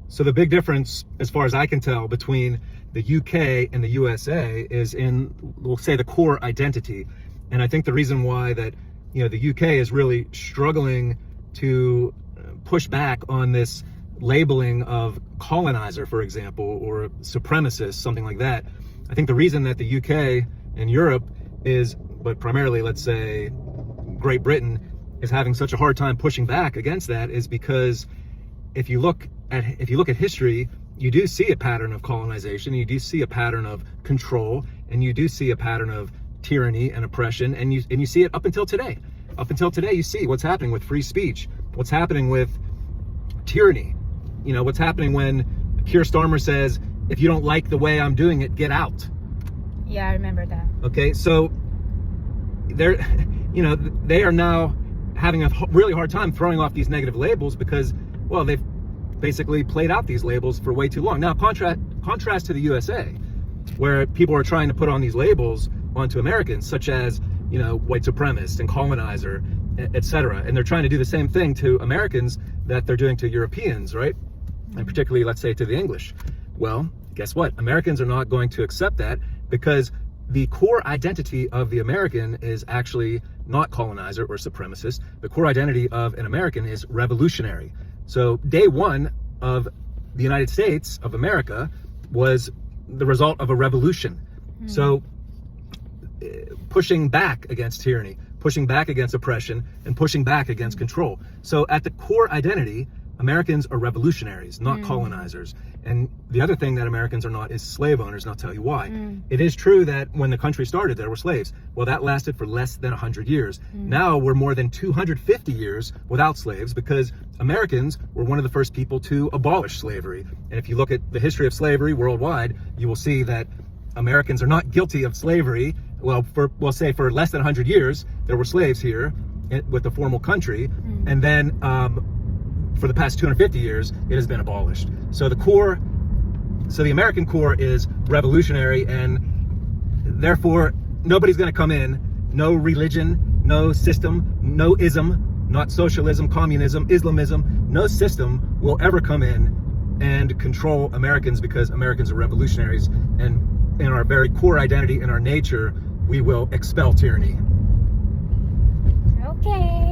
So the big difference, as far as I can tell, between the UK and the USA is in, we'll say, the core identity. And I think the reason why that, the UK is really struggling to push back on this labeling of colonizer, for example, or supremacist, something like that. I think the reason that the UK and Europe is, but primarily, let's say, Great Britain, is having such a hard time pushing back against that is because if you look at history, you do see a pattern of colonization, you do see a pattern of control, and you do see a pattern of tyranny and oppression, and you see it up until today. Up until today, you see what's happening with free speech, what's happening with tyranny, what's happening when Keir Starmer says, if you don't like the way I'm doing it, get out. Yeah, I remember that. Okay, so they are now having a really hard time throwing off these negative labels because, well, they've basically played out these labels for way too long. Now, contrast to the USA, where people are trying to put on these labels onto Americans, such as, white supremacist and colonizer, etc. And they're trying to do the same thing to Americans that they're doing to Europeans, right? And particularly, let's say, to the English. Well, guess what? Americans are not going to accept that because the core identity of the American is actually not colonizer or supremacist. The core identity of an American is revolutionary. So day one of the United States of America was the result of a revolution. So pushing back against tyranny, pushing back against oppression, and pushing back against control. So at the core identity, Americans are revolutionaries, not colonizers. And the other thing that Americans are not is slave owners, and I'll tell you why. It is true that when the country started, there were slaves. Well, that lasted for less than 100 years. Now we're more than 250 years without slaves because Americans were one of the first people to abolish slavery. And if you look at the history of slavery worldwide, you will see that Americans are not guilty of slavery. Well, we'll say for less than 100 years, there were slaves here with the formal country. And then for the past 250 years, it has been abolished. So the American core is revolutionary, and therefore nobody's going to come in, no religion, no system, no ism, not socialism, communism, Islamism, no system will ever come in and control Americans because Americans are revolutionaries, and in our very core identity, in our nature, we will expel tyranny. Okay.